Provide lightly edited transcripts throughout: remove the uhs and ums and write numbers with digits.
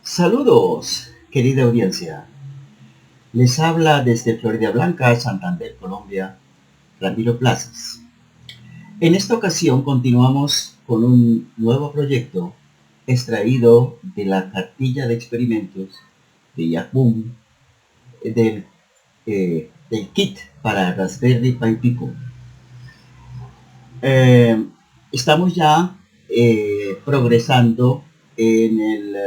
Saludos, querida audiencia. Les habla desde Florida Blanca, Santander, Colombia, Ramiro Plazas. En esta ocasión continuamos con un nuevo proyecto extraído de la cartilla de experimentos de Yahoo del kit para Raspberry Pi Pico. Estamos ya progresando en el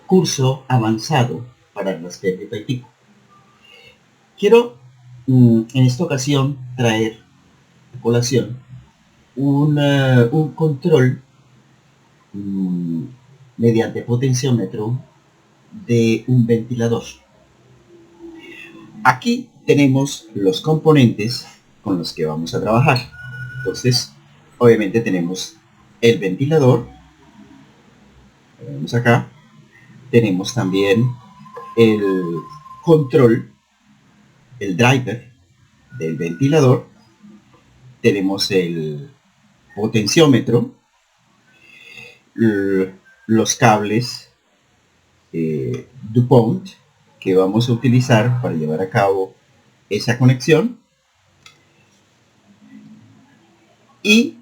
curso avanzado para Raspberry Pi Pico. Quiero en esta ocasión traer a colación un control mediante potenciómetro de un ventilador. Aquí tenemos los componentes con los que vamos a trabajar. Entonces, obviamente tenemos el ventilador. Vemos acá. Tenemos también el control, el driver del ventilador. Tenemos el potenciómetro, los cables DuPont que vamos a utilizar para llevar a cabo esa conexión, y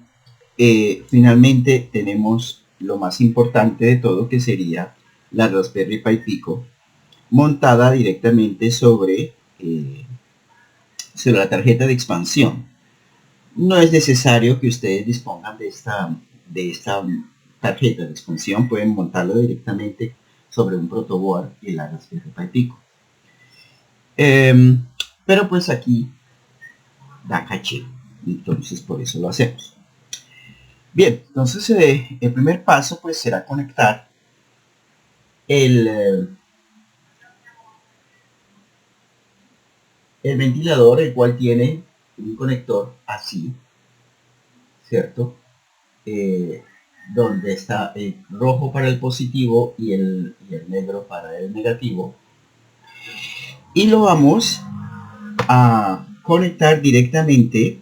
finalmente tenemos lo más importante de todo, que sería la Raspberry Pi Pico montada directamente sobre la tarjeta de expansión. No es necesario que ustedes dispongan de esta tarjeta de expansión, pueden montarlo directamente sobre un protoboard y la Raspberry Pi Pico. Pero pues aquí da caché, entonces por eso lo hacemos. Bien, entonces el primer paso pues será conectar el ventilador, el cual tiene un conector así, ¿cierto? Donde está el rojo para el positivo y el negro para el negativo, y lo vamos a conectar directamente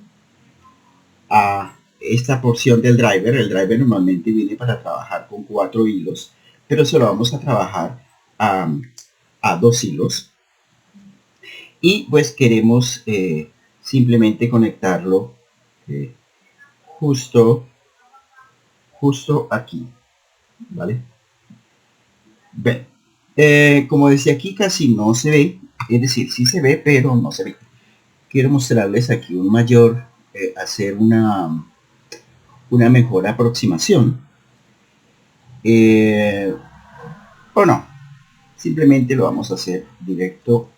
a esta porción del driver. El driver normalmente viene para trabajar con 4 hilos, pero solo vamos a trabajar a 2 hilos, y pues queremos simplemente conectarlo justo aquí, ¿vale? Bien, como decía, aquí casi no se ve, es decir, sí se ve, pero no se ve. Quiero mostrarles aquí un mayor, hacer una mejor aproximación, o no, simplemente lo vamos a hacer directo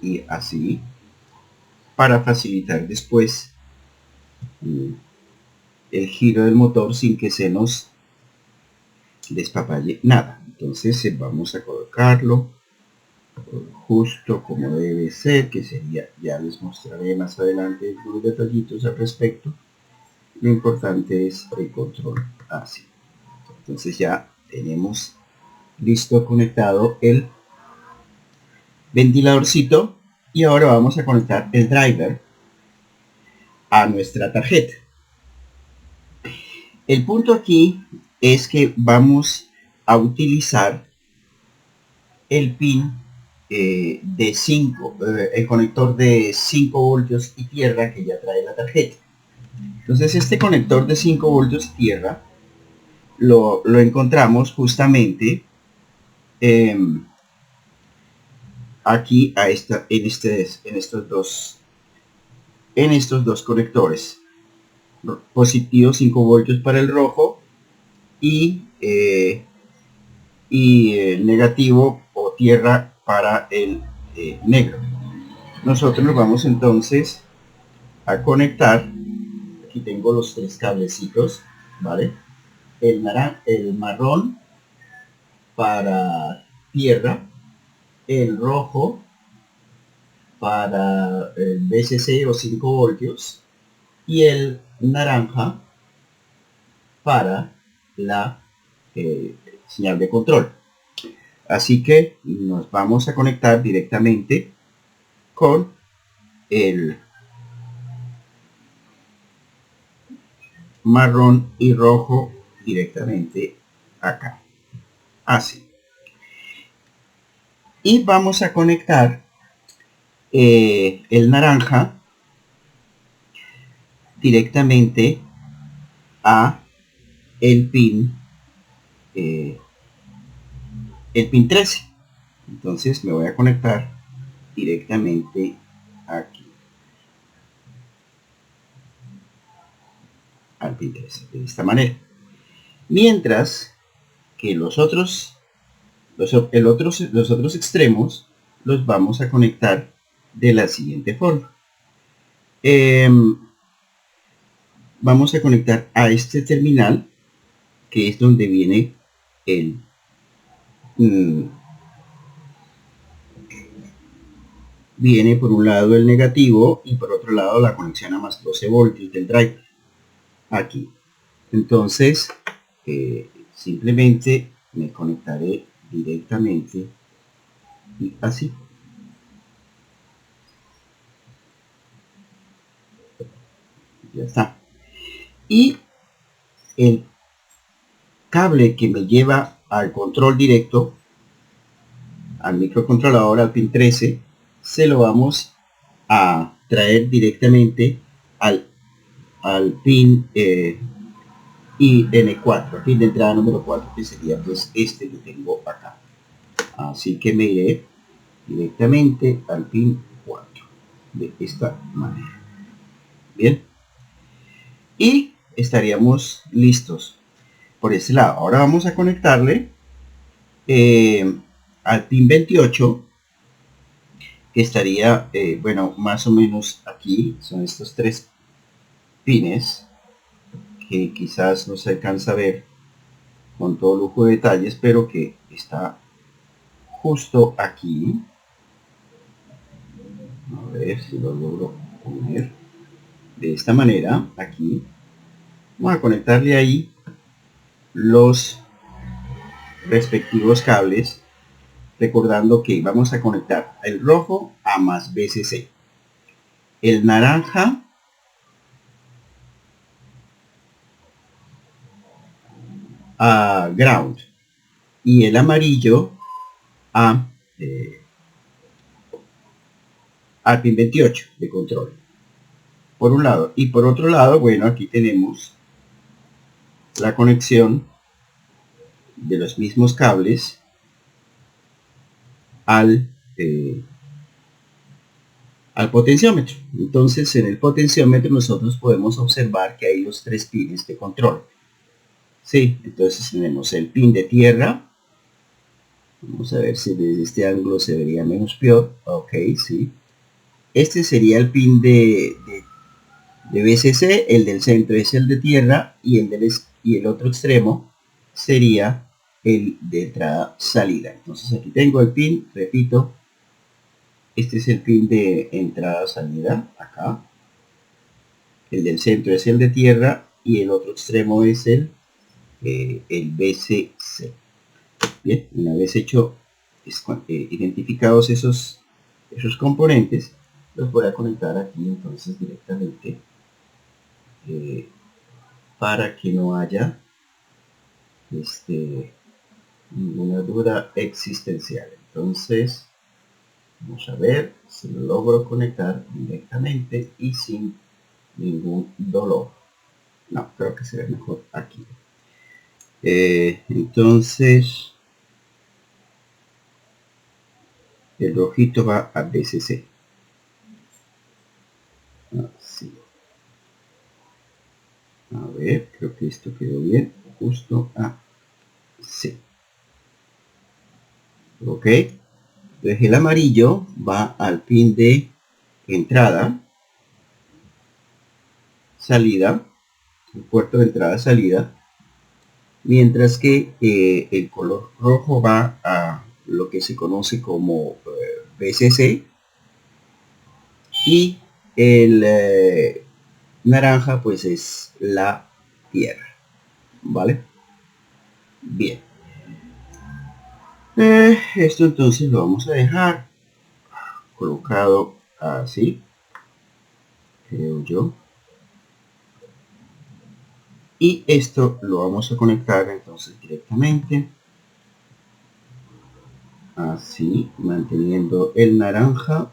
y así, para facilitar después el giro del motor sin que se nos despapalle nada. Entonces vamos a colocarlo justo como debe ser, que sería, ya les mostraré más adelante algunos detallitos al respecto. Lo importante es el control así. Entonces ya tenemos listo conectado el ventiladorcito, y ahora vamos a conectar el driver a nuestra tarjeta. El punto aquí es que vamos a utilizar el pin de 5, el conector de 5 voltios y tierra que ya trae la tarjeta. Entonces este conector de 5 voltios y tierra lo encontramos justamente aquí en estos dos conectores, positivo 5 voltios para el rojo y negativo o tierra para el negro. Nosotros nos vamos entonces a conectar. Aquí tengo los 3 cablecitos, ¿vale? El marrón para tierra, el rojo para el VCC o 5 voltios y el naranja para la señal de control. Así que nos vamos a conectar directamente con el marrón y rojo directamente acá, así. Y vamos a conectar el naranja directamente a el pin 13. Entonces me voy a conectar directamente aquí al pin 13 de esta manera, mientras que los otros extremos los vamos a conectar de la siguiente forma. Vamos a conectar a este terminal, que es donde viene el viene por un lado el negativo y por otro lado la conexión a más 12 voltios del driver aquí. Entonces simplemente me conectaré directamente y así. Ya está. Y el cable que me lleva al control directo, al microcontrolador, al pin 13, se lo vamos a traer directamente al pin IN4, pin de entrada número 4, que sería pues este que tengo acá. Así que me iré directamente al pin 4 de esta manera. Bien, y estaríamos listos por este lado. Ahora vamos a conectarle al pin 28, que estaría bueno, más o menos aquí. Son estos tres pines que quizás no se alcanza a ver con todo lujo de detalles, pero que está justo aquí. A ver si lo logro poner de esta manera aquí. Vamos a conectarle ahí los respectivos cables, recordando que vamos a conectar el rojo a más VCC, el naranja a ground y el amarillo a al pin 28 de control, por un lado. Y por otro lado, bueno, aquí tenemos la conexión de los mismos cables al potenciómetro. Entonces, en el potenciómetro nosotros podemos observar que hay los tres pines de control. Sí, entonces tenemos el pin de tierra. Vamos a ver si desde este ángulo se vería menos peor. Ok, sí. Este sería el pin de VCC, el del centro es el de tierra y el otro extremo sería el de entrada salida. Entonces aquí tengo el pin, repito, este es el pin de entrada salida acá, el del centro es el de tierra y el otro extremo es el VCC. Bien, una vez hecho identificados esos componentes, los voy a conectar aquí entonces directamente para que no haya ninguna duda existencial. Entonces vamos a ver si lo logro conectar directamente y sin ningún dolor. No, creo que será mejor aquí. Entonces el rojito va a VCC. Así. A ver, creo que esto quedó bien. Justo así. Ok. Entonces el amarillo va al pin de entrada, salida, el puerto de entrada salida, mientras que el color rojo va a lo que se conoce como VCC y el naranja pues es la tierra, ¿vale? Bien, esto entonces lo vamos a dejar colocado así, creo yo. y esto lo vamos a conectar entonces directamente así, manteniendo el naranja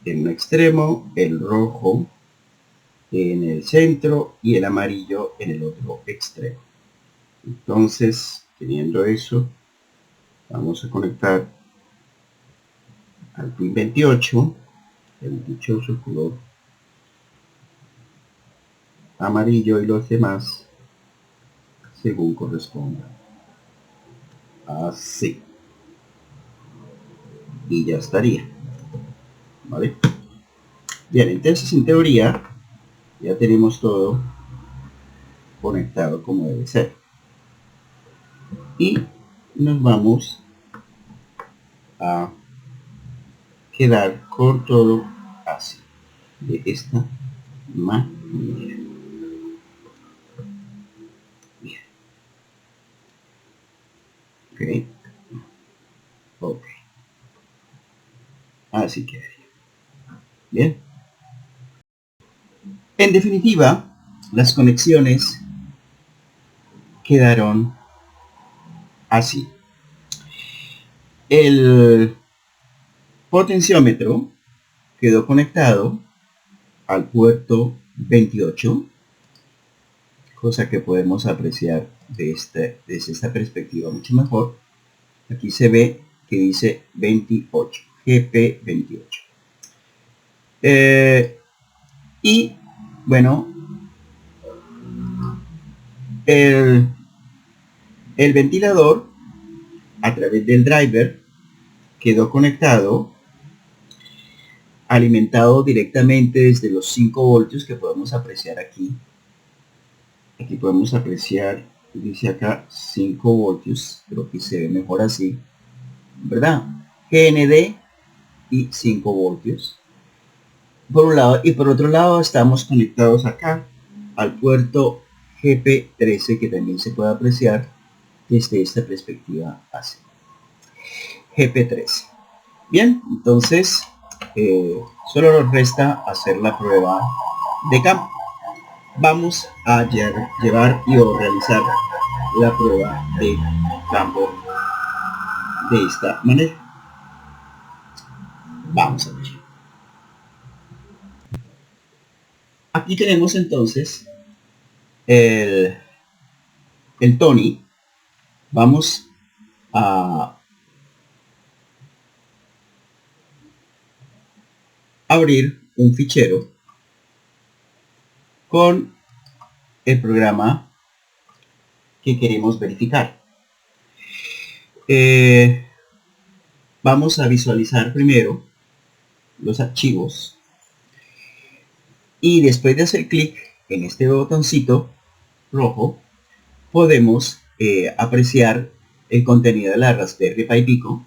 en un extremo, el rojo en el centro y el amarillo en el otro extremo. Entonces, teniendo eso, vamos a conectar al pin 28, el dichoso color amarillo, y los demás según corresponda. Así. Y ya estaría. ¿Vale? Bien, entonces en teoría ya tenemos todo conectado como debe ser. Y nos vamos a quedar con todo así, de esta manera. Bien. Ok. Ok. Así quedaría. Bien. En definitiva, las conexiones quedaron así. El potenciómetro quedó conectado al puerto 28, cosa que podemos apreciar desde esta perspectiva mucho mejor. Aquí se ve que dice 28, GP28. Y bueno, el ventilador a través del driver quedó conectado, alimentado directamente desde los 5 voltios que podemos apreciar aquí. Aquí podemos apreciar, dice acá 5 voltios, creo que se ve mejor así, ¿verdad? GND y 5 voltios. Por un lado, y por otro lado estamos conectados acá al puerto GP13, que también se puede apreciar desde esta perspectiva así. GP13. Bien, entonces solo nos resta hacer la prueba de campo. Vamos a llevar y realizar la prueba de campo de esta manera. Vamos a ver. Aquí tenemos entonces el Tony. Vamos a abrir un fichero con el programa que queremos verificar. Vamos a visualizar primero los archivos y después de hacer clic en este botoncito rojo podemos apreciar el contenido de la Raspberry Pi Pico,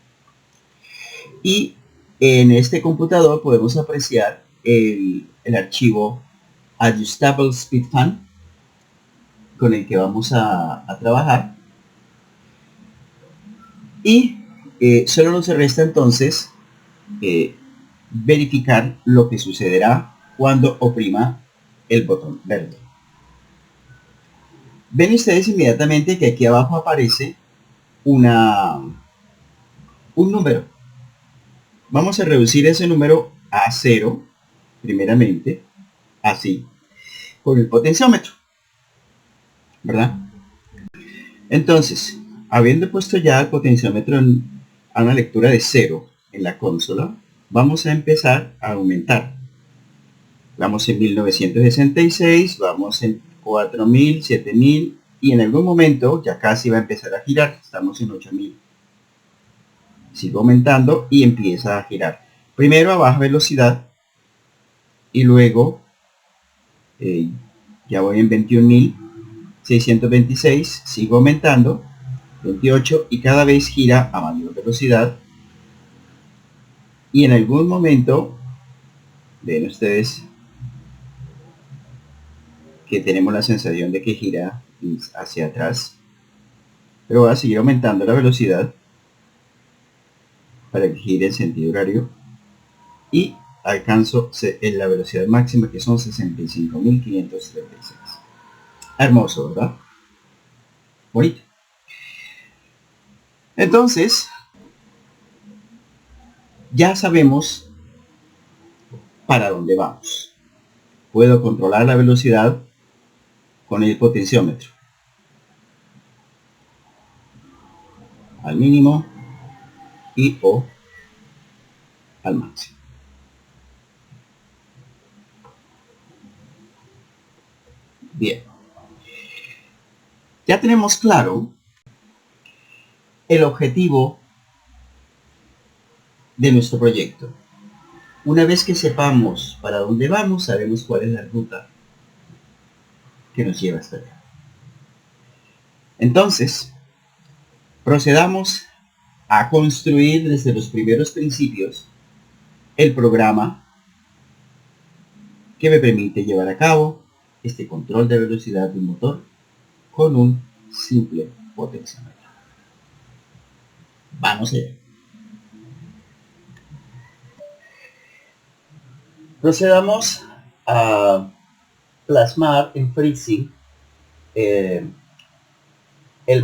y en este computador podemos apreciar el archivo Adjustable Speed Fan con el que vamos a trabajar, y solo nos resta entonces verificar lo que sucederá cuando oprima el botón verde. Ven ustedes inmediatamente que aquí abajo aparece un número. Vamos a reducir ese número a 0 primeramente, así, con el potenciómetro, ¿verdad? Entonces, habiendo puesto ya el potenciómetro a una lectura de 0 en la consola, vamos a empezar a aumentar. Vamos en 1966, vamos en 4000, 7000, y en algún momento ya casi va a empezar a girar. Estamos en 8000. Sigo aumentando y empieza a girar. Primero a baja velocidad y luego ya voy en 21.626, sigo aumentando, 28, y cada vez gira a mayor velocidad, y en algún momento ven ustedes que tenemos la sensación de que gira hacia atrás, pero voy a seguir aumentando la velocidad para que gire en sentido horario, y alcanzo en la velocidad máxima, que son 65.536. Hermoso, ¿verdad? Bonito. Entonces, ya sabemos para dónde vamos. Puedo controlar la velocidad con el potenciómetro. Al mínimo y o al máximo. Bien. Ya tenemos claro el objetivo de nuestro proyecto. Una vez que sepamos para dónde vamos, sabemos cuál es la ruta que nos lleva hasta allá. Entonces, procedamos a construir desde los primeros principios el programa que me permite llevar a cabo este control de velocidad del motor con un simple potenciómetro. Vamos allá. Procedamos a plasmar en FreeSync el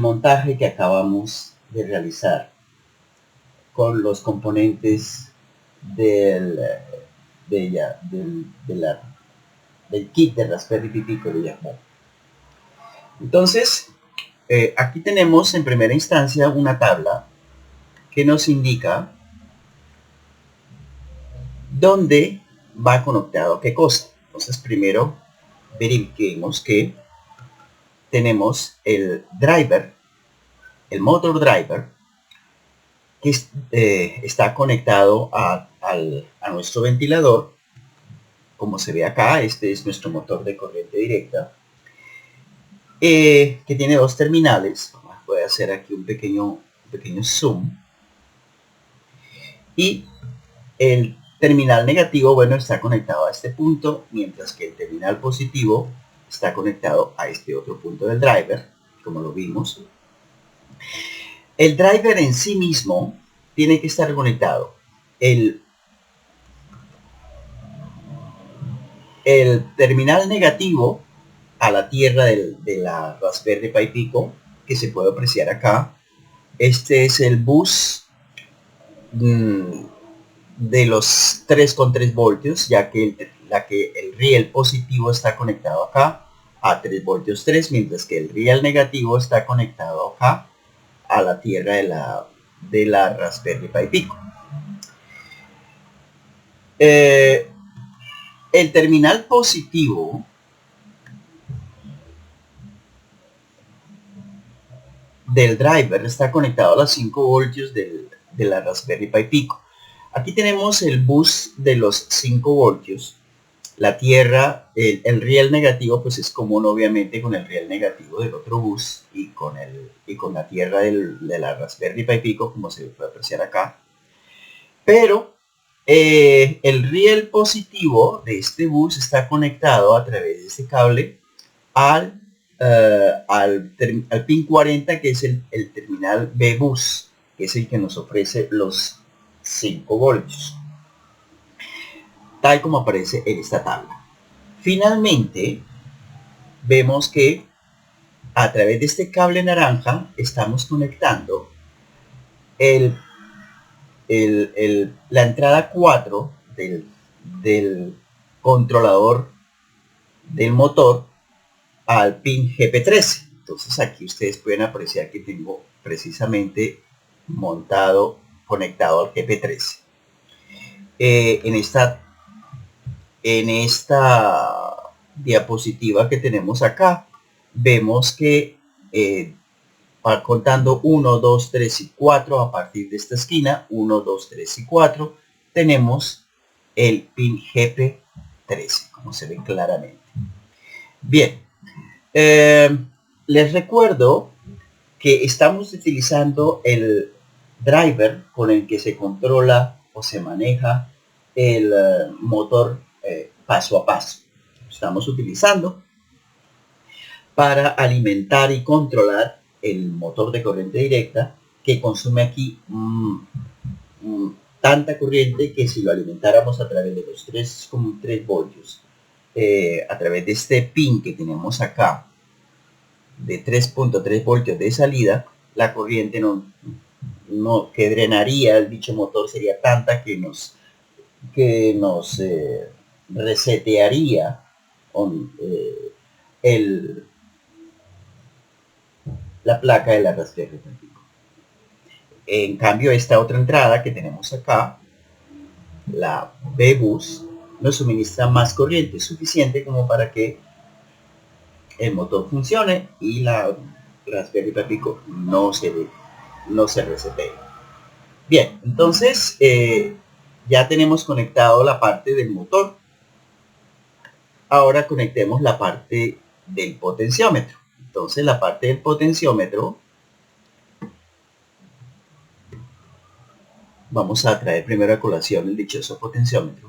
montaje que acabamos de realizar con los componentes del kit de Raspberry Pi Pico de Yahoo. Entonces, aquí tenemos en primera instancia una tabla que nos indica dónde va conectado qué cosa. Entonces, primero verifiquemos que tenemos el driver, el motor driver, que está conectado a nuestro ventilador. Como se ve acá, este es nuestro motor de corriente directa, que tiene dos terminales. Voy a hacer aquí un pequeño zoom. Y el terminal negativo, bueno, está conectado a este punto, mientras que el terminal positivo está conectado a este otro punto del driver, como lo vimos. El driver en sí mismo tiene que estar conectado. El terminal negativo a la tierra de la Raspberry Pi Pico, que se puede apreciar acá. Este es el bus de los 3,3 voltios, ya que el riel positivo está conectado acá a 3 voltios 3, mientras que el riel negativo está conectado acá a la tierra de la Raspberry Pi Pico. El terminal positivo del driver está conectado a los 5 voltios de la Raspberry Pi Pico. Aquí tenemos el bus de los 5 voltios. La tierra, el riel negativo, pues es común obviamente con el riel negativo del otro bus y con la tierra de la Raspberry Pi Pico, como se puede apreciar acá. Pero el riel positivo de este bus está conectado a través de este cable al pin 40, que es el terminal B-Bus, que es el que nos ofrece los 5 voltios, tal como aparece en esta tabla. Finalmente, vemos que a través de este cable naranja estamos conectando la entrada 4 del controlador del motor al pin GP13. Entonces aquí ustedes pueden apreciar que tengo precisamente conectado al GP13. En esta diapositiva que tenemos acá, vemos que contando 1, 2, 3 y 4, a partir de esta esquina, 1, 2, 3 y 4, tenemos el pin GP13, como se ve claramente. Bien, les recuerdo que estamos utilizando el driver con el que se controla o se maneja el motor paso a paso. Estamos utilizando para alimentar y controlar el motor de corriente directa, que consume aquí tanta corriente que si lo alimentáramos a través de los 3,3 voltios, a través de este pin que tenemos acá, de 3,3 voltios de salida, la corriente que drenaría el dicho motor sería tanta que nos resetearía la placa de la Raspberry Pi. En cambio, esta otra entrada que tenemos acá, la B-Bus, nos suministra más corriente, suficiente como para que el motor funcione y la Raspberry Pi no se resetee. Bien, entonces ya tenemos conectado la parte del motor. Ahora conectemos la parte del potenciómetro. Entonces la parte del potenciómetro, vamos a traer primero a colación el dichoso potenciómetro.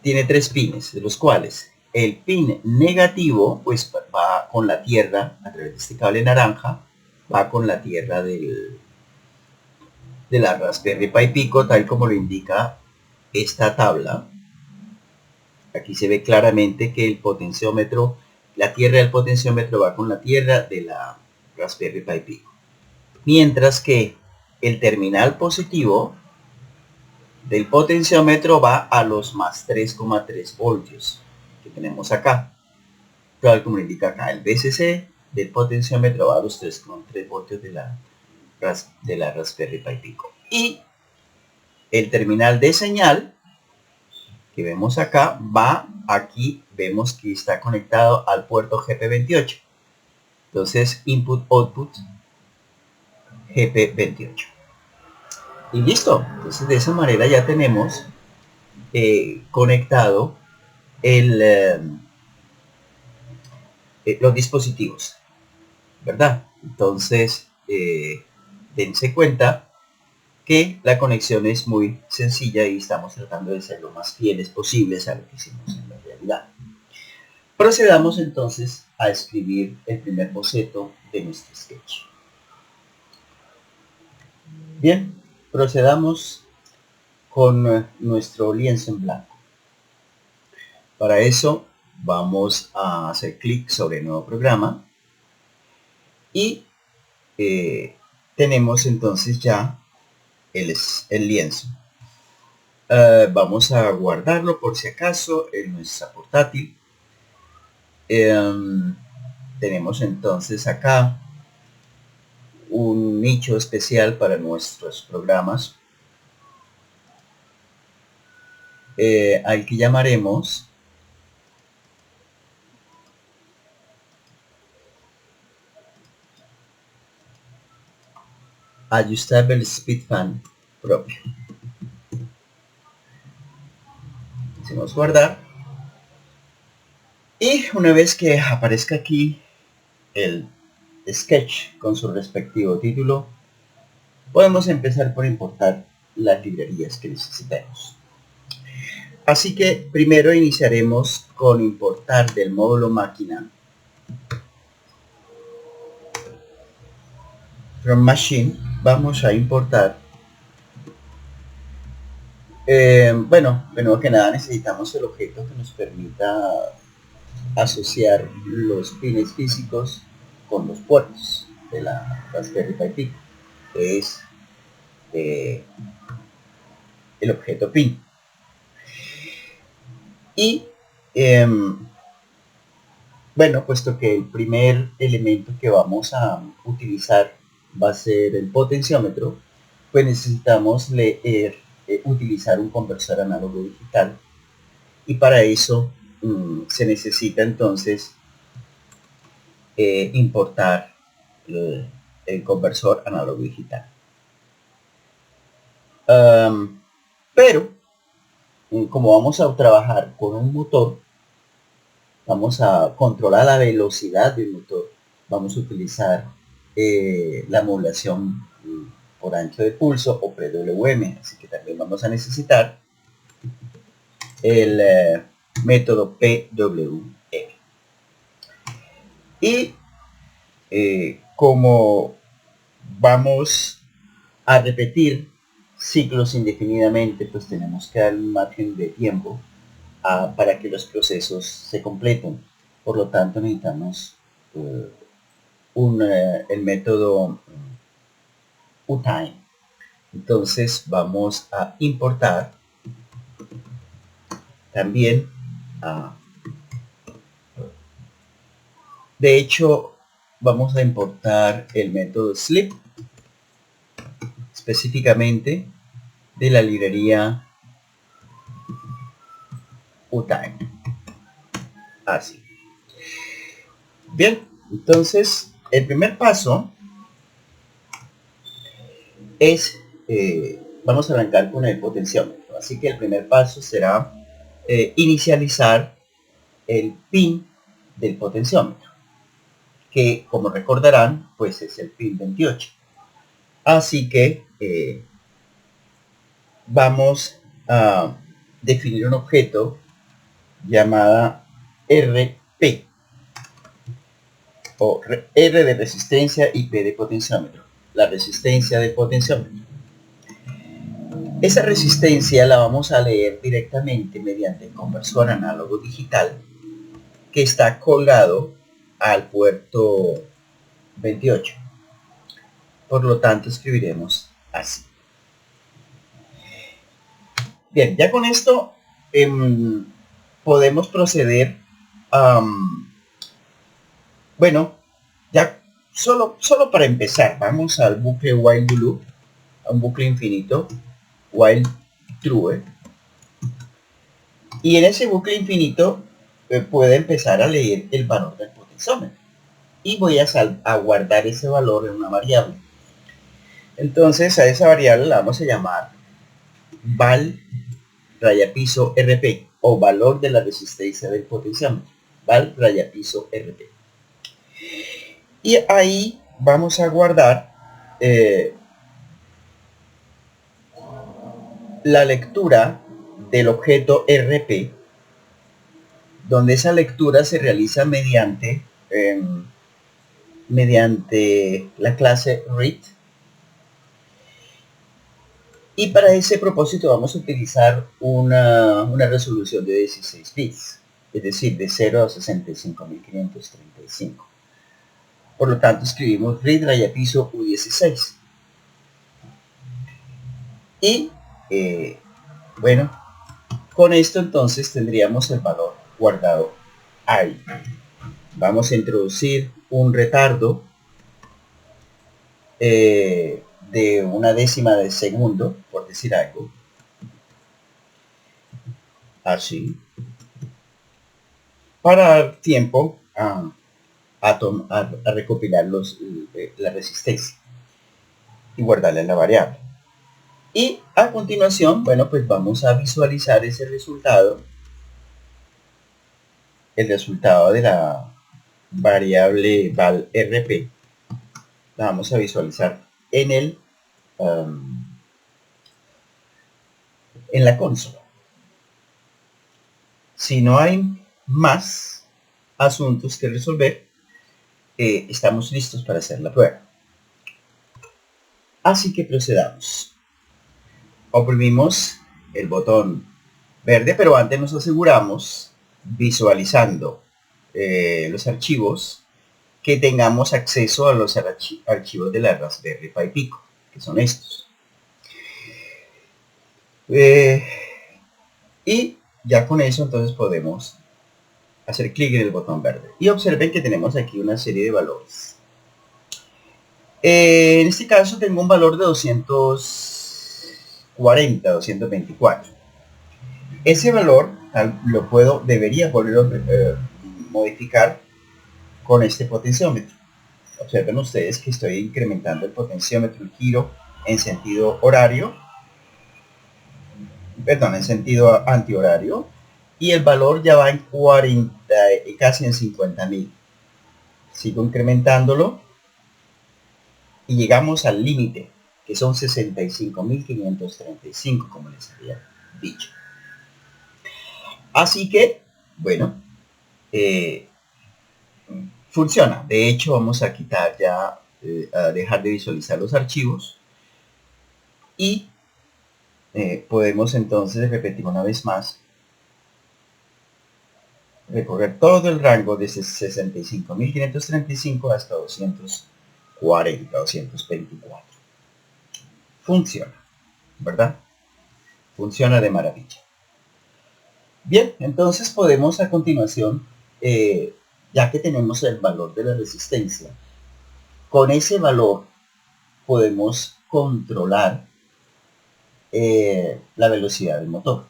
Tiene 3 pines, de los cuales el pin negativo pues va con la tierra a través de este cable naranja, va con la tierra de la Raspberry Pi Pico, tal como lo indica esta tabla. Aquí se ve claramente que el potenciómetro, la tierra del potenciómetro va con la tierra de la Raspberry Pi Pico. Mientras que el terminal positivo del potenciómetro va a los más 3,3 voltios que tenemos acá. Tal como indica acá, el VCC del potenciómetro va a los 3,3 voltios de la Raspberry Pi Pico. Y el terminal de señal que vemos acá va aquí, vemos que está conectado al puerto GP28. Entonces, input-output GP28. Y listo. Entonces, de esa manera ya tenemos conectado los dispositivos, ¿verdad? Entonces, dense cuenta que la conexión es muy sencilla y estamos tratando de ser lo más fieles posibles a lo que hicimos en la realidad. Procedamos entonces a escribir el primer boceto de nuestro sketch. Bien, procedamos con nuestro lienzo en blanco. Para eso vamos a hacer clic sobre nuevo programa y tenemos entonces ya el lienzo. Vamos a guardarlo por si acaso en nuestra portátil. Tenemos entonces acá un nicho especial para nuestros programas al que llamaremos Adjustable Speed Fan propio. Hacemos guardar y una vez que aparezca aquí el sketch con su respectivo título, podemos empezar por importar las librerías que necesitemos. Así que primero iniciaremos con importar del módulo máquina from machine. Vamos a importar bueno, primero que nada necesitamos el objeto que nos permita asociar los pines físicos con los puertos de la Raspberry Pi Pico, que es el objeto pin. Y bueno, puesto que el primer elemento que vamos a utilizar va a ser el potenciómetro, pues necesitamos utilizar un conversor análogo digital, y para eso se necesita entonces importar el conversor análogo digital. Pero como vamos a trabajar con un motor, vamos a controlar la velocidad del motor, vamos a utilizar la modulación por ancho de pulso o PWM, así que también vamos a necesitar el método PWM. Y como vamos a repetir ciclos indefinidamente, pues tenemos que dar un margen de tiempo para que los procesos se completen. Por lo tanto, necesitamos el método uTime. Entonces vamos a importar también, de hecho, vamos a importar el método sleep, específicamente de la librería uTime. Así. Bien, entonces el primer paso es, vamos a arrancar con el potenciómetro. Así que el primer paso será inicializar el pin del potenciómetro, que como recordarán, pues es el pin 28. Así que vamos a definir un objeto llamada RP, o R de resistencia y P de potenciómetro, la resistencia del potenciómetro. Esa resistencia la vamos a leer directamente mediante el conversor análogo digital que está colgado al puerto 28. Por lo tanto, escribiremos así. Bien, ya con esto podemos proceder a... bueno, ya solo para empezar, vamos al bucle while do loop, a un bucle infinito, while true. Y en ese bucle infinito puede empezar a leer el valor del potenciómetro. Y voy a guardar ese valor en una variable. Entonces a esa variable la vamos a llamar val raya piso RP, o valor de la resistencia del potenciómetro, val raya piso RP. Y ahí vamos a guardar la lectura del objeto RP, donde esa lectura se realiza mediante la clase read. Y para ese propósito vamos a utilizar una resolución de 16 bits, es decir, de 0 a 65.535. Por lo tanto, escribimos read raya piso U16. Y, bueno, con esto entonces tendríamos el valor guardado ahí. Vamos a introducir un retardo de una décima de segundo, por decir algo. Así. Para dar tiempo a recopilar la resistencia y guardarla en la variable. Y a continuación, bueno, pues vamos a visualizar ese resultado, el resultado de la variable val RP. La vamos a visualizar en la consola. Si no hay más asuntos que resolver, estamos listos para hacer la prueba. Así que procedamos. Oprimimos el botón verde, pero antes nos aseguramos, visualizando los archivos, que tengamos acceso a los archivos de la Raspberry Pi Pico, que son estos. Y ya con eso entonces podemos hacer clic en el botón verde. Y observen que tenemos aquí una serie de valores. En este caso tengo un valor de 224. Ese valor debería poderlo modificar con este potenciómetro. Observen ustedes que estoy incrementando el potenciómetro, el giro en sentido horario, perdón, en sentido antihorario, y el valor ya va en 40, casi en 50.000. Sigo incrementándolo y llegamos al límite, que son 65.535, como les había dicho. Así que, bueno, funciona. De hecho, vamos a quitar ya, a dejar de visualizar los archivos y podemos entonces repetir una vez más, recorrer todo el rango desde 65.535 hasta 224. Funciona, ¿verdad? Funciona de maravilla. Bien, entonces podemos a continuación, ya que tenemos el valor de la resistencia, con ese valor podemos controlar la velocidad del motor.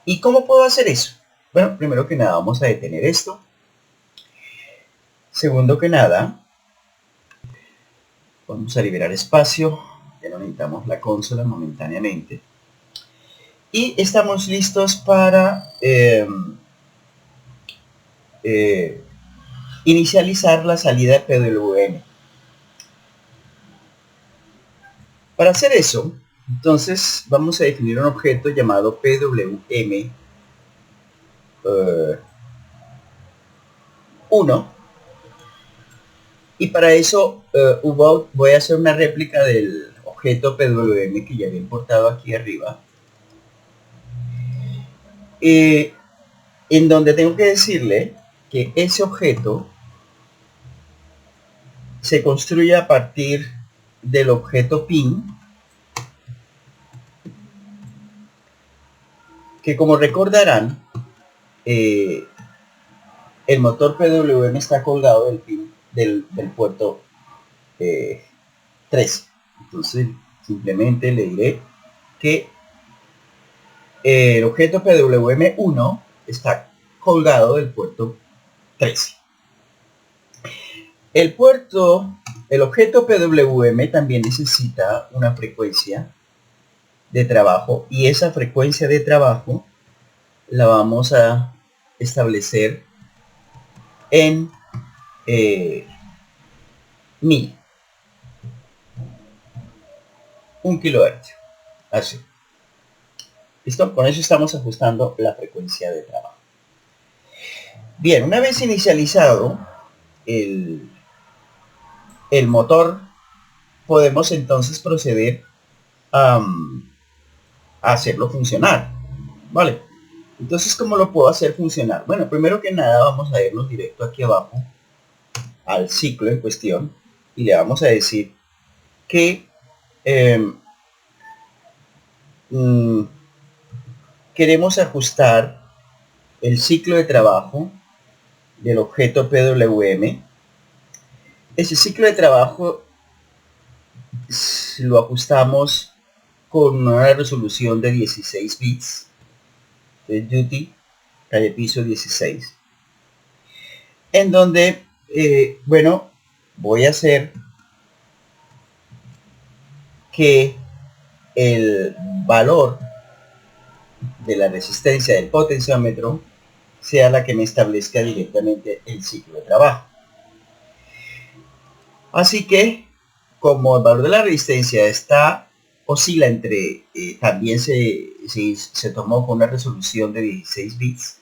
¿Y cómo puedo hacer eso? Bueno, primero que nada vamos a detener esto. Segundo que nada, vamos a liberar espacio. Ya no necesitamos la consola momentáneamente. Y estamos listos para inicializar la salida de PWM. Para hacer eso, entonces vamos a definir un objeto llamado PWM 1. Y para eso voy a hacer una réplica del objeto PWM que ya había importado aquí arriba. En donde tengo que decirle que ese objeto se construye a partir del objeto pin, que como recordarán, el motor PWM está colgado del pin del puerto 13. Entonces simplemente le diré que el objeto PWM1 está colgado del puerto 13. El objeto PWM también necesita una frecuencia de trabajo, y esa frecuencia de trabajo la vamos a establecer en 1000, 1 kHz. Así. ¿Listo? Con eso estamos ajustando la frecuencia de trabajo. Bien, una vez inicializado el motor, podemos entonces proceder a hacerlo funcionar. Vale. Entonces, ¿cómo lo puedo hacer funcionar? Bueno, primero que nada vamos a irnos directo aquí abajo al ciclo en cuestión y le vamos a decir que queremos ajustar el ciclo de trabajo del objeto PWM. Ese ciclo de trabajo lo ajustamos con una resolución de 16 bits de duty, calle piso 16, en donde bueno, voy a hacer que el valor de la resistencia del potenciómetro sea la que me establezca directamente el ciclo de trabajo. Así que, como el valor de la resistencia oscila entre, también se tomó con una resolución de 16 bits,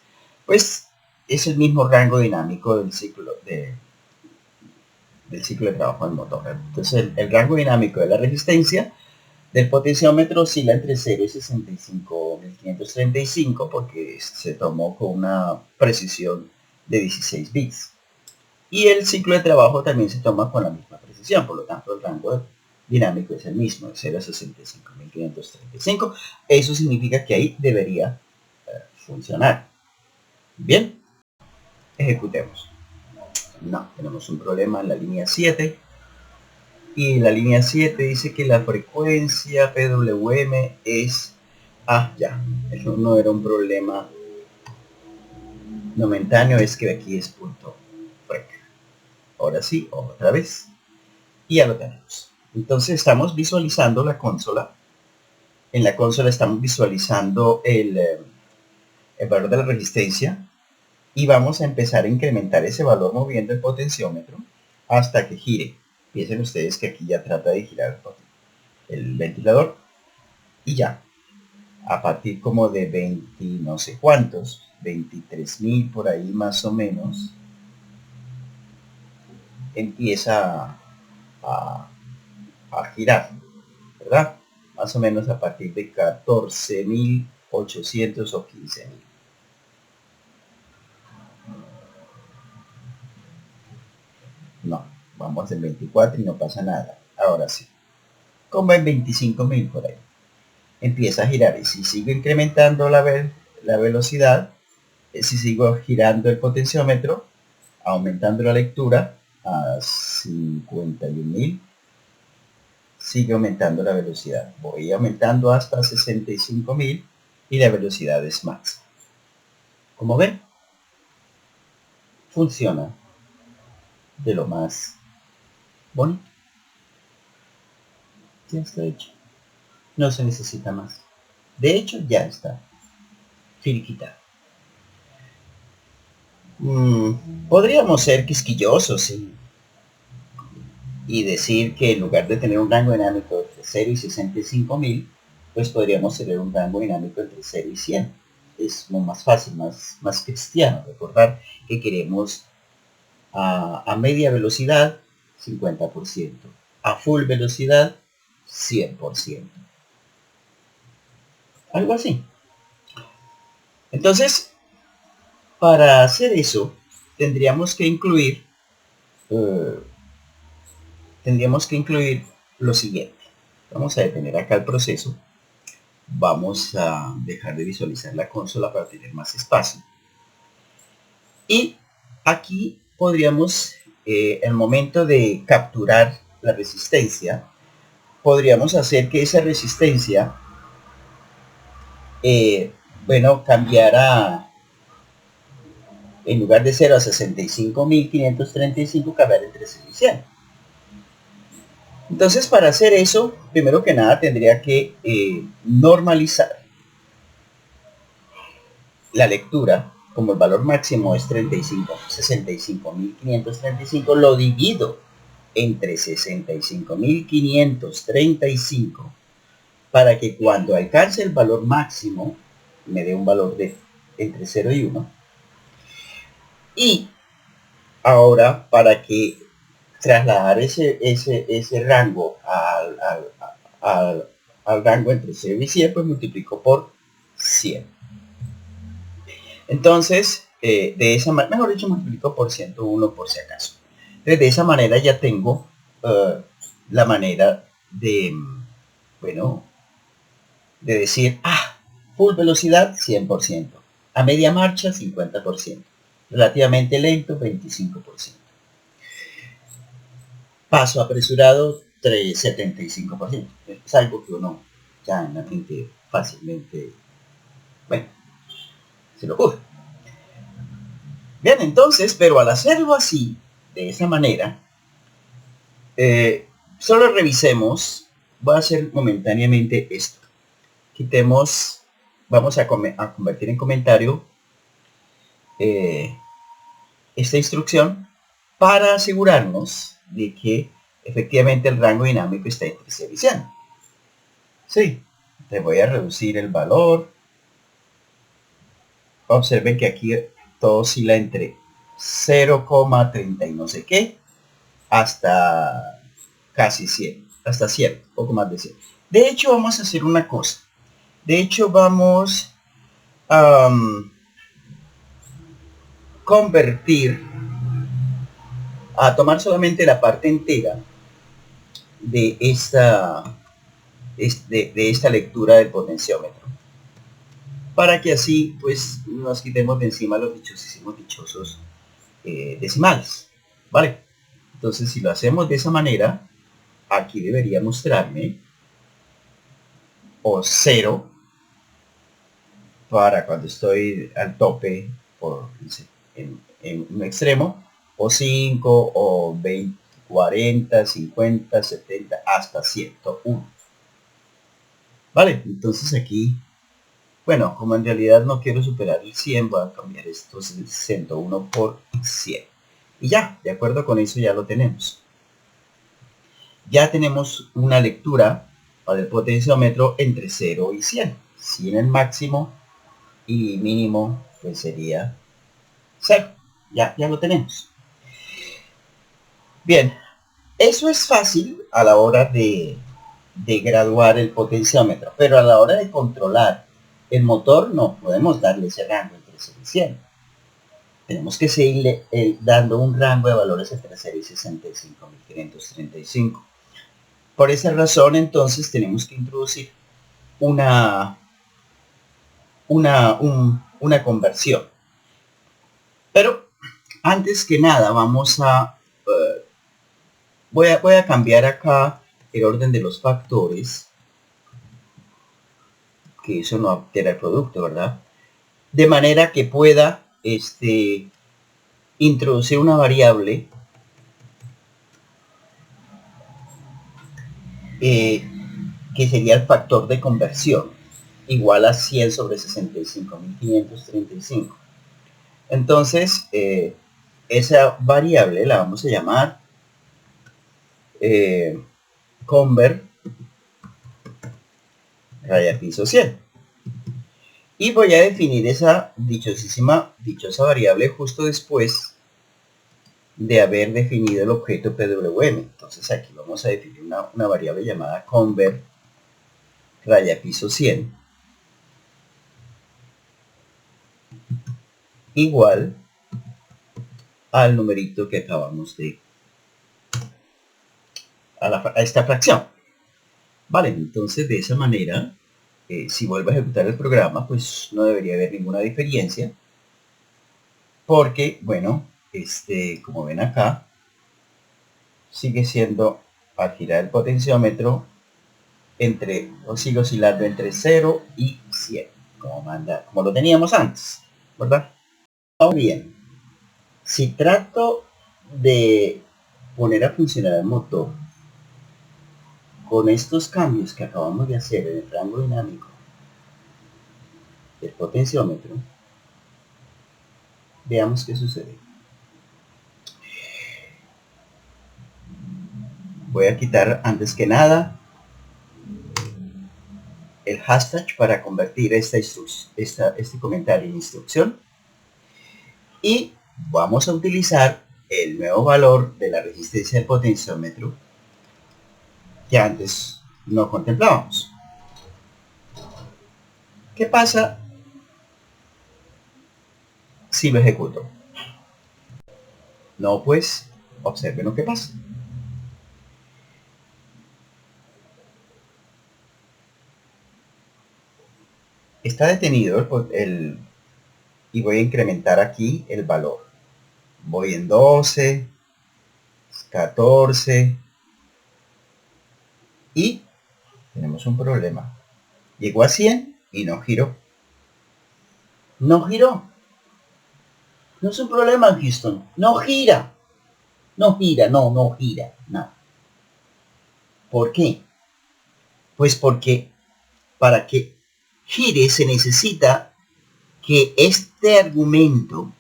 pues es el mismo rango dinámico del ciclo de trabajo del motor. Entonces el rango dinámico de la resistencia del potenciómetro oscila entre 0 y 65.535 porque se tomó con una precisión de 16 bits. Y el ciclo de trabajo también se toma con la misma precisión, por lo tanto el rango dinámico es el mismo, de 0 a 65.535. Eso significa que ahí debería funcionar. Bien, ejecutemos. No, tenemos un problema en la línea 7. Y la línea 7 dice que la frecuencia PWM es... ya, eso no era un problema momentáneo, es que aquí es punto frec. Ahora sí, otra vez. Y ya lo tenemos. Entonces estamos visualizando la consola. En la consola estamos visualizando el valor de la resistencia. Y vamos a empezar a incrementar ese valor moviendo el potenciómetro hasta que gire. Piensen ustedes que aquí ya trata de girar el ventilador. Y ya. A partir como de 20 no sé cuántos. 23.000 por ahí más o menos. Empieza a girar, ¿verdad? más o menos a partir de 14.800 o 15.000. No, vamos en 24 y no pasa nada. Ahora sí, como en 25.000 por ahí. Empieza a girar y si sigo incrementando la velocidad, si sigo girando el potenciómetro, aumentando la lectura a 51.000, sigue aumentando la velocidad. Voy aumentando hasta 65.000 y la velocidad es máxima. Como ven, funciona de lo más bonito. Ya está hecho. No se necesita más. De hecho, ya está finiquitado. Podríamos ser quisquillosos y decir que en lugar de tener un rango dinámico entre 0 y 65.000, pues podríamos tener un rango dinámico entre 0 y 100. Es lo más fácil, más cristiano. Recordar que queremos a media velocidad 50%, a full velocidad 100%. Algo así. Entonces, para hacer eso, tendríamos que incluir lo siguiente. Vamos a detener acá el proceso. Vamos a dejar de visualizar la consola para tener más espacio. Y aquí podríamos, el momento de capturar la resistencia, podríamos hacer que esa resistencia, cambiara, en lugar de 0 a 65.535, cambiar entre 0 y 100. Entonces, para hacer eso, primero que nada tendría que normalizar la lectura. Como el valor máximo es 65.535, lo divido entre 65.535 para que cuando alcance el valor máximo me dé un valor de entre 0 y 1. Y ahora, para que trasladar ese rango al rango entre 0 y 100, pues multiplico por 100. Entonces, de esa manera, mejor dicho, multiplico por 101 por si acaso. Entonces, de esa manera ya tengo la manera de, de decir, full velocidad 100%, a media marcha 50%, relativamente lento 25%, paso apresurado 75%. Es algo que uno ya en la mente fácilmente, se lo ocurre. Bien, entonces, pero al hacerlo así, de esa manera, solo revisemos, voy a hacer momentáneamente esto. Quitemos, vamos a convertir en comentario esta instrucción para asegurarnos de que efectivamente el rango dinámico está entre 0 y 100. Sí, te voy a reducir el valor. Observen que aquí todo oscila entre 0,30 y no sé qué hasta casi 100, hasta 100, poco más de 100. De hecho, vamos a hacer una cosa. De hecho, vamos a convertir, a tomar solamente la parte entera de esta lectura del potenciómetro, para que así pues nos quitemos de encima los dichosos decimales, ¿vale? Entonces, si lo hacemos de esa manera, aquí debería mostrarme o 0 para cuando estoy al tope en un extremo, o 5 o 20, 40, 50, 70, hasta 101. Vale, entonces aquí, bueno, como en realidad no quiero superar el 100, voy a cambiar estos 101 por 100. Y ya, de acuerdo con eso ya lo tenemos. Ya tenemos una lectura del potenciómetro entre 0 y 100. 100 el máximo y mínimo pues sería 0. Ya lo tenemos. Bien, eso es fácil a la hora de de graduar el potenciómetro, pero a la hora de controlar el motor no podemos darle ese rango entre 0 y 100. Tenemos que seguirle dando un rango de valores entre 0 y 65.535. Por esa razón, entonces, tenemos que introducir una conversión. Pero, antes que nada, vamos a... voy a cambiar acá el orden de los factores, que eso no altera el producto, ¿verdad? De manera que pueda introducir una variable que sería el factor de conversión, igual a 100 sobre 65.535. Entonces, esa variable la vamos a llamar convert raya piso 100. Y voy a definir esa dichosa variable justo después de haber definido el objeto PWM. Entonces aquí vamos a definir una variable llamada convert raya piso 100 igual al numerito que acabamos de a esta fracción. Vale, entonces de esa manera, si vuelvo a ejecutar el programa, pues no debería haber ninguna diferencia, porque, bueno, como ven acá, sigue siendo, al girar el potenciómetro, sigue oscilando entre 0 y 100, como lo teníamos antes, ¿verdad? Ahora bien, si trato de poner a funcionar el motor con estos cambios que acabamos de hacer en el rango dinámico del potenciómetro, veamos qué sucede. Voy a quitar antes que nada el hashtag para convertir este comentario en instrucción, y vamos a utilizar el nuevo valor de la resistencia del potenciómetro que antes no contemplábamos. ¿Qué pasa si lo ejecuto? No, pues observen lo que pasa. Está detenido y voy a incrementar aquí el valor. Voy en 12, 14 y tenemos un problema. Llegó a 100 y no giró. No giró. No es un problema, Houston. No gira. No gira, no gira. No. ¿Por qué? Pues porque para que gire se necesita que este argumento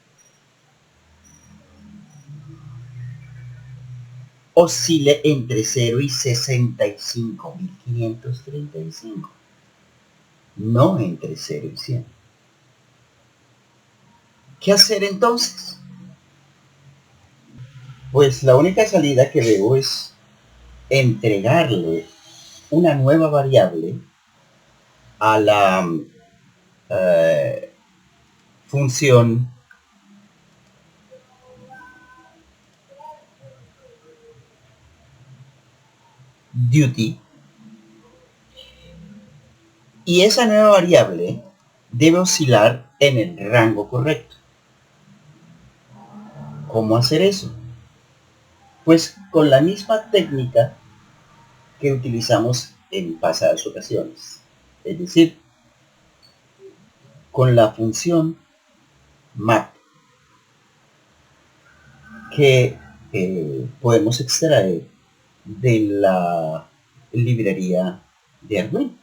oscile entre 0 y 65.535. No entre 0 y 100. ¿Qué hacer entonces? Pues la única salida que veo es entregarle una nueva variable a la función duty, y esa nueva variable debe oscilar en el rango correcto. ¿Cómo hacer eso? Pues con la misma técnica que utilizamos en pasadas ocasiones, es decir, con la función map que podemos extraer de la librería de Arduino.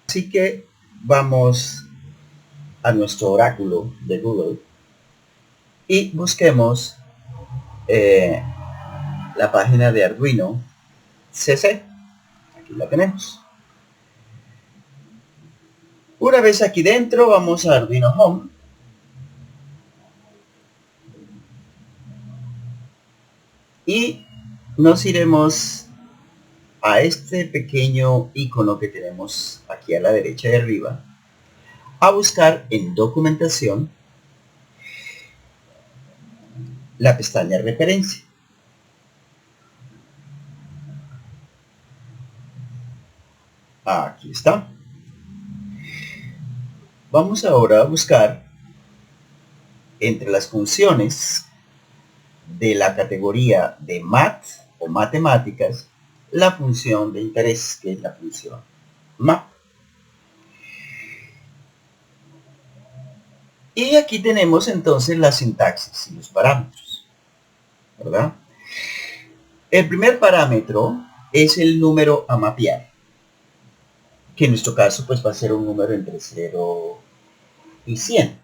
Así que vamos a nuestro oráculo de Google y busquemos la página de Arduino CC. Aquí la tenemos. Una vez aquí dentro, vamos a Arduino Home. Y nos iremos a este pequeño icono que tenemos aquí a la derecha de arriba, a buscar en documentación la pestaña referencia. Aquí está. Vamos ahora a buscar entre las funciones de la categoría de Math o matemáticas la función de interés, que es la función MAP. Y aquí tenemos entonces la sintaxis y los parámetros, ¿verdad? El primer parámetro es el número a mapear, que en nuestro caso pues va a ser un número entre 0 y 100.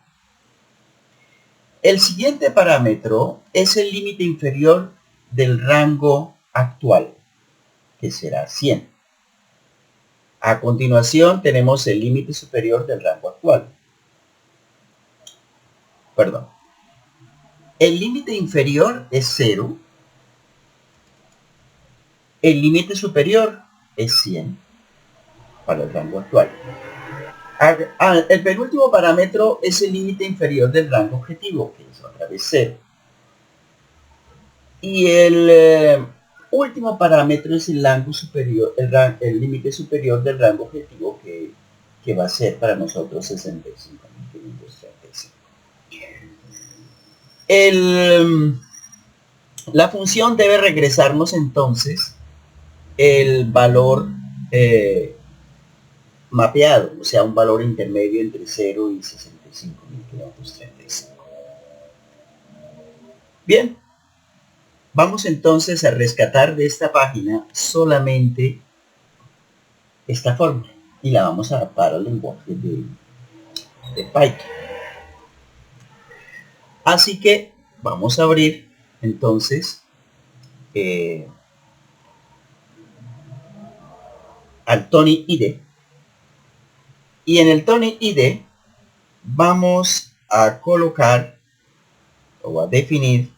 El siguiente parámetro es el límite inferior del rango actual, que será 100. A continuación tenemos el límite superior del rango actual. Perdón. El límite inferior es 0. El límite superior es 100 para el rango actual. El penúltimo parámetro es el límite inferior del rango objetivo, que es otra vez 0. Y el último parámetro es el rango superior, el límite superior del rango objetivo, que va a ser para nosotros 65.535. La función debe regresarnos entonces el valor mapeado, o sea, un valor intermedio entre 0 y 65.535. Bien, vamos entonces a rescatar de esta página solamente esta fórmula y la vamos a adaptar al lenguaje de Python. Así que vamos a abrir entonces al Tony IDE, y en el Tony IDE vamos a colocar o a definir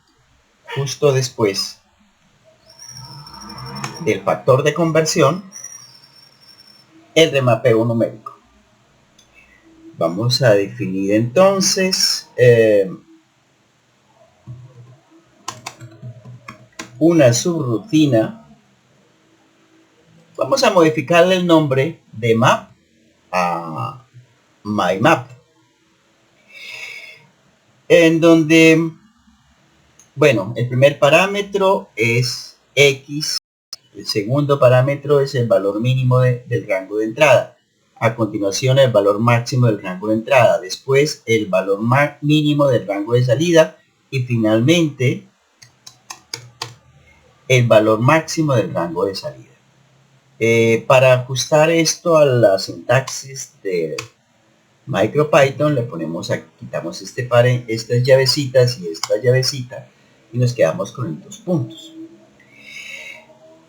justo después del factor de conversión el remapeo numérico. Vamos a definir entonces una subrutina. Vamos a modificarle el nombre de map a mymap, en donde, bueno, el primer parámetro es x, el segundo parámetro es el valor mínimo del rango de entrada, a continuación el valor máximo del rango de entrada, después el valor mínimo del rango de salida y finalmente el valor máximo del rango de salida. Para ajustar esto a la sintaxis de MicroPython le ponemos aquí, quitamos estas llavecitas y esta llavecita y nos quedamos con los 2 puntos.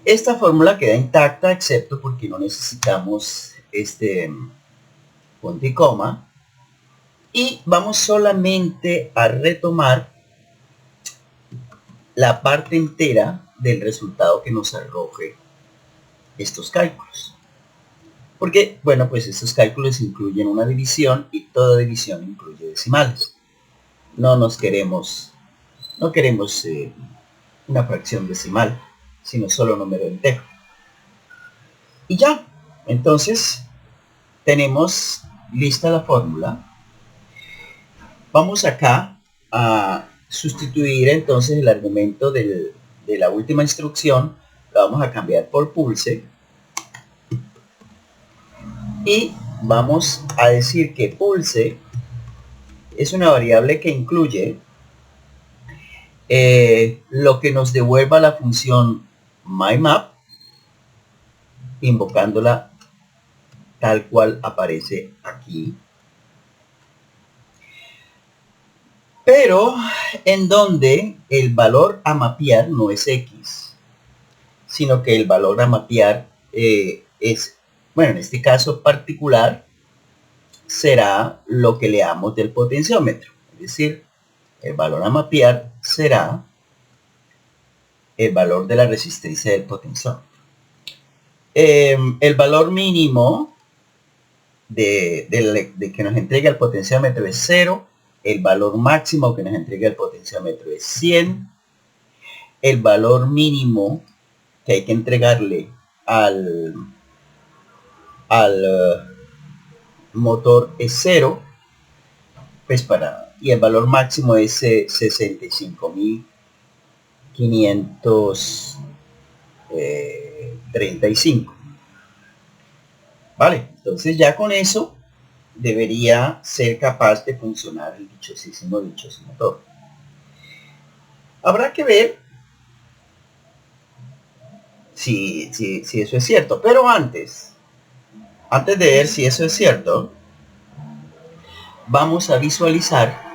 Esta fórmula queda intacta excepto porque no necesitamos este punto y coma, y vamos solamente a retomar la parte entera del resultado que nos arroje estos cálculos, porque bueno, pues estos cálculos incluyen una división y toda división incluye decimales. No queremos una fracción decimal, sino solo número entero. Y ya, entonces tenemos lista la fórmula. Vamos acá a sustituir entonces el argumento de la última instrucción, lo vamos a cambiar por pulse y vamos a decir que pulse es una variable que incluye lo que nos devuelva la función mymap, invocándola tal cual aparece aquí, pero en donde el valor a mapear no es x, sino que el valor a mapear es, bueno, en este caso particular será lo que leamos del potenciómetro, es decir, el valor a mapear será el valor de la resistencia del potenciómetro. El valor mínimo de que nos entrega el potenciómetro es 0. El valor máximo que nos entrega el potenciómetro es 100. El valor mínimo que hay que entregarle al motor es 0. Pues y el valor máximo es 65.535. Vale, entonces ya con eso debería ser capaz de funcionar el dichosísimo motor. Habrá que ver si eso es cierto, pero antes de ver si eso es cierto, vamos a visualizar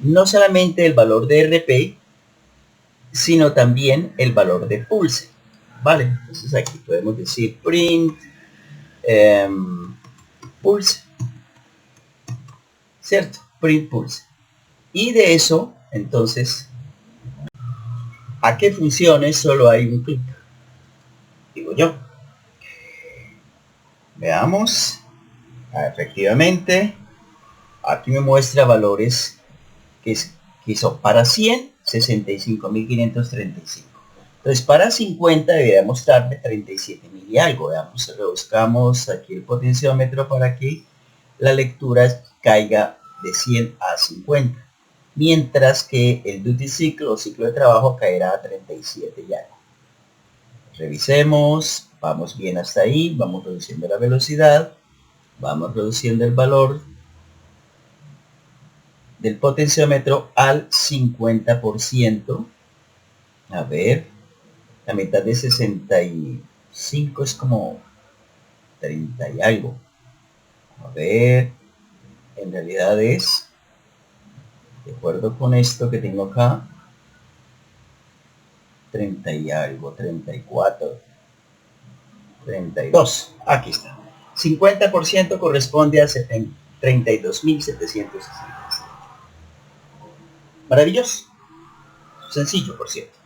no solamente el valor de RP, sino también el valor de pulse. Vale, entonces aquí podemos decir print pulse, ¿cierto? Print pulse. Y de eso, entonces, a que funcione solo hay un clic, digo yo. Veamos. Efectivamente, aquí me muestra valores que son para 100, 65.535. Entonces para 50 debería mostrarme 37.000 y algo. Veamos, buscamos aquí el potenciómetro para que la lectura caiga de 100 a 50. Mientras que el duty cycle o ciclo de trabajo caerá a 37 y algo. Revisemos, vamos bien hasta ahí, vamos reduciendo la velocidad, vamos reduciendo el valor del potenciómetro al 50%. A ver, la mitad de 65 es como 30 y algo. A ver, en realidad es, de acuerdo con esto que tengo acá, 30 y algo, 34, 32. Aquí está. 50% corresponde a 32.760. Maravilloso. Sencillo, por cierto.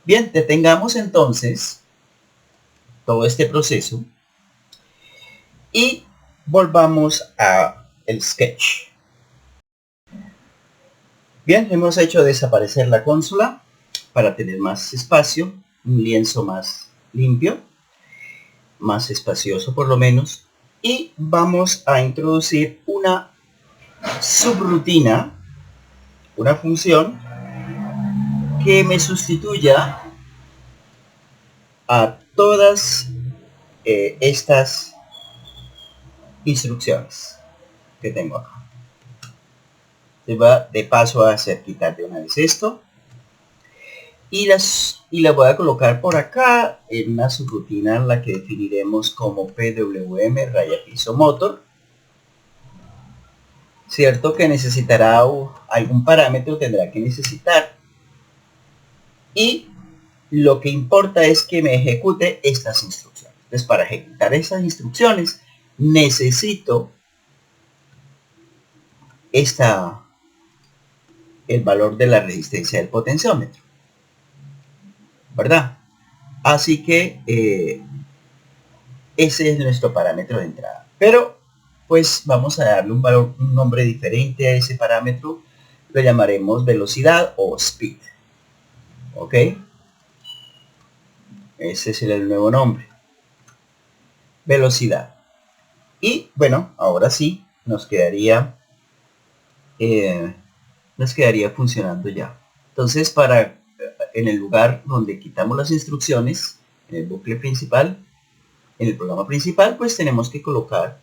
Bien, detengamos entonces todo este proceso y volvamos a el sketch. Bien, hemos hecho desaparecer la consola para tener más espacio, un lienzo más limpio, más espacioso por lo menos, y vamos a introducir una subrutina, una función que me sustituya a todas estas instrucciones que tengo acá. Se va de paso a hacer quitar de una vez esto y la voy a colocar por acá en una subrutina en la que definiremos como pwm raya piso motor. Cierto que necesitará algún parámetro, tendrá que necesitar, y lo que importa es que me ejecute estas instrucciones. Entonces, para ejecutar estas instrucciones necesito el valor de la resistencia del potenciómetro, ¿verdad? Así que ese es nuestro parámetro de entrada, pero pues vamos a darle un nombre diferente a ese parámetro. Lo llamaremos velocidad o speed. Ok, ese es el nuevo nombre, velocidad. Y bueno, ahora sí nos quedaría funcionando ya. Entonces, en el lugar donde quitamos las instrucciones, en el bucle principal, en el programa principal, pues tenemos que colocar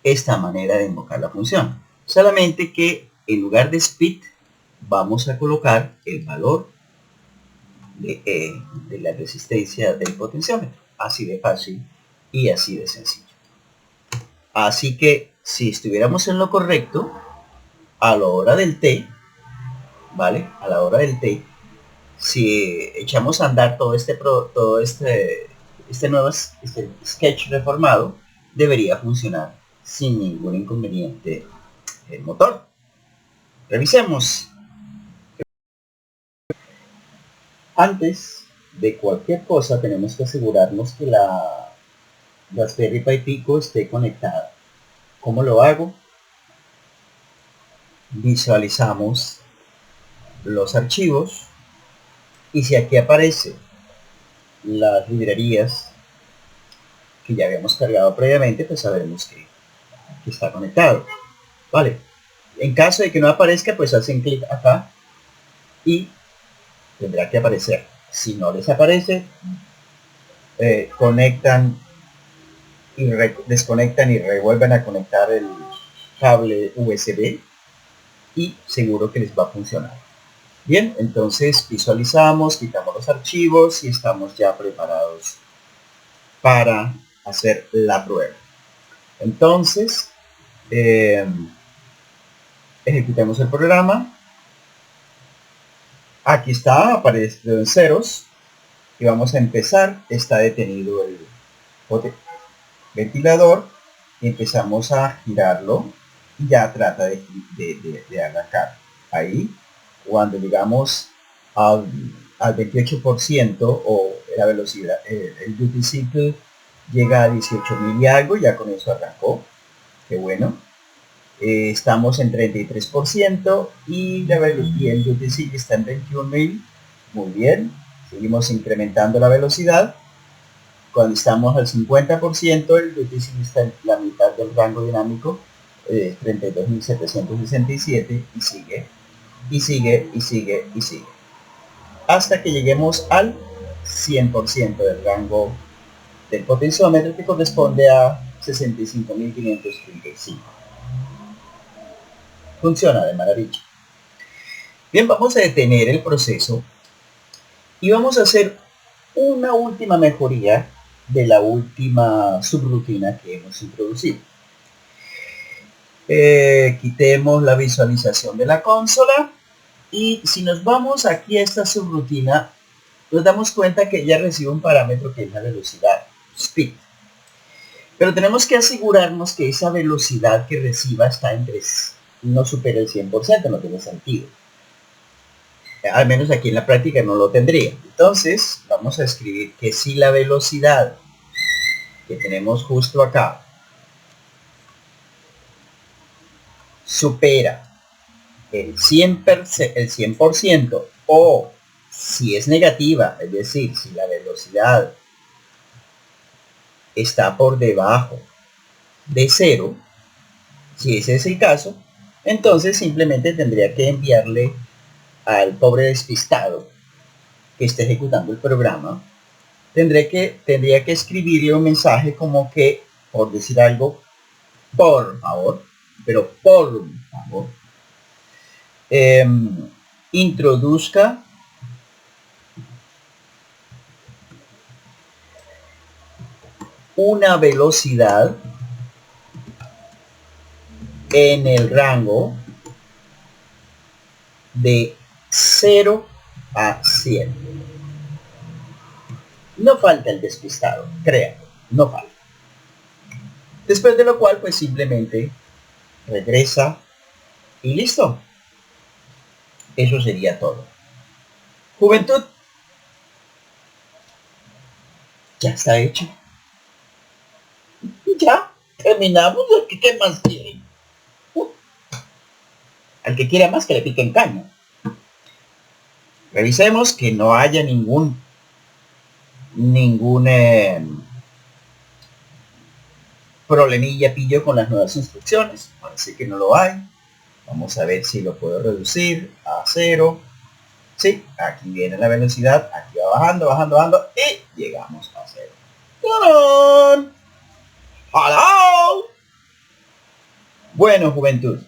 esta manera de invocar la función. Solamente que en lugar de speed vamos a colocar el valor de la resistencia del potenciómetro. Así de fácil y así de sencillo. Así que si estuviéramos en lo correcto, a la hora del t, ¿vale? A la hora del t, si echamos a andar todo este nuevo sketch reformado, debería funcionar sin ningún inconveniente el motor. Revisemos. Antes de cualquier cosa tenemos que asegurarnos que la Raspberry Pi Pico esté conectada. ¿Cómo lo hago? Visualizamos los archivos y si aquí aparece las librerías que ya habíamos cargado previamente, pues sabremos que está conectado. Vale. En caso de que no aparezca, pues hacen clic acá y tendrá que aparecer. Si no les aparece, conectan y desconectan y revuelven a conectar el cable USB y seguro que les va a funcionar. Bien, entonces visualizamos, quitamos los archivos y estamos ya preparados para hacer la prueba. Entonces, ejecutemos el programa. Aquí está, aparece en ceros y vamos a empezar. Está detenido el ventilador y empezamos a girarlo y ya trata de arrancar. Ahí, cuando llegamos al 28% o la velocidad, el duty cycle llega a 18.000 y algo, ya con eso arrancó. Qué bueno. Estamos en 33% y el duty cycle está en 21.000. Muy bien. Seguimos incrementando la velocidad. Cuando estamos al 50%, el duty cycle está en la mitad del rango dinámico, 32.767, y sigue, y sigue, y sigue, y sigue. Hasta que lleguemos al 100% del rango del potenciómetro, que corresponde a 65.535. Funciona de maravilla. Bien, vamos a detener el proceso y vamos a hacer una última mejoría de la última subrutina que hemos introducido. Quitemos la visualización de la consola y si nos vamos aquí a esta subrutina, nos damos cuenta que ya recibe un parámetro que es la velocidad, speed. Pero tenemos que asegurarnos que esa velocidad que reciba está entre no supera el 100%, no tiene sentido. Al menos aquí en la práctica no lo tendría. Entonces vamos a escribir que si la velocidad que tenemos justo acá supera el 100%, o si es negativa, es decir, si la velocidad está por debajo de 0, si ese es el caso, entonces simplemente tendría que enviarle al pobre despistado que esté ejecutando el programa, tendría que escribirle un mensaje como que, por decir algo, por favor, pero por favor, introduzca una velocidad en el rango de 0 a 100. No falta el despistado, créanme, no falta. Después de lo cual, pues simplemente regresa y listo. Eso sería todo. Juventud, ya está hecho. Ya, terminamos. ¿Qué más quieren? Al que quiera más, que le piquen caña. Revisemos que no haya ningún problemilla pillo con las nuevas instrucciones. Parece que no lo hay. Vamos a ver si lo puedo reducir a 0. Sí, aquí viene la velocidad, aquí va bajando, bajando, bajando y llegamos a 0. ¡Tarán! ¡Hello! Bueno, juventud.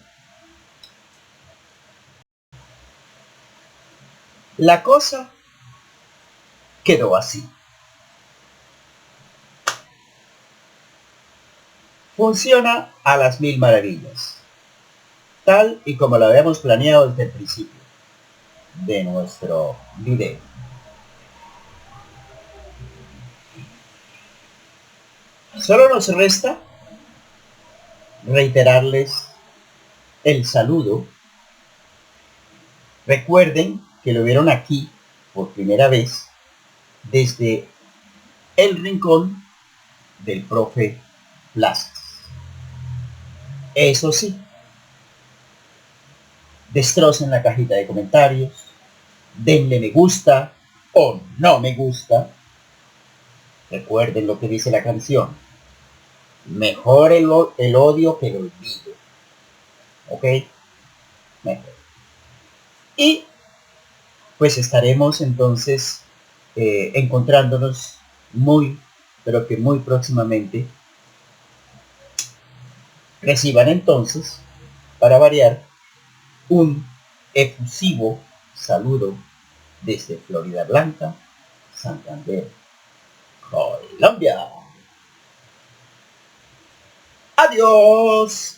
La cosa quedó así. Funciona a las mil maravillas, tal y como lo habíamos planeado desde el principio de nuestro video. Solo nos resta reiterarles el saludo. Recuerden que lo vieron aquí por primera vez desde el rincón del profe Plazas. Eso sí, destrocen la cajita de comentarios, denle me gusta o no me gusta. Recuerden lo que dice la canción. Mejor el odio que el olvido. ¿Ok? Mejor. Y pues estaremos entonces encontrándonos muy, pero que muy próximamente. Reciban entonces, para variar, un efusivo saludo desde Florida Blanca, Santander, Colombia. ¡Adiós!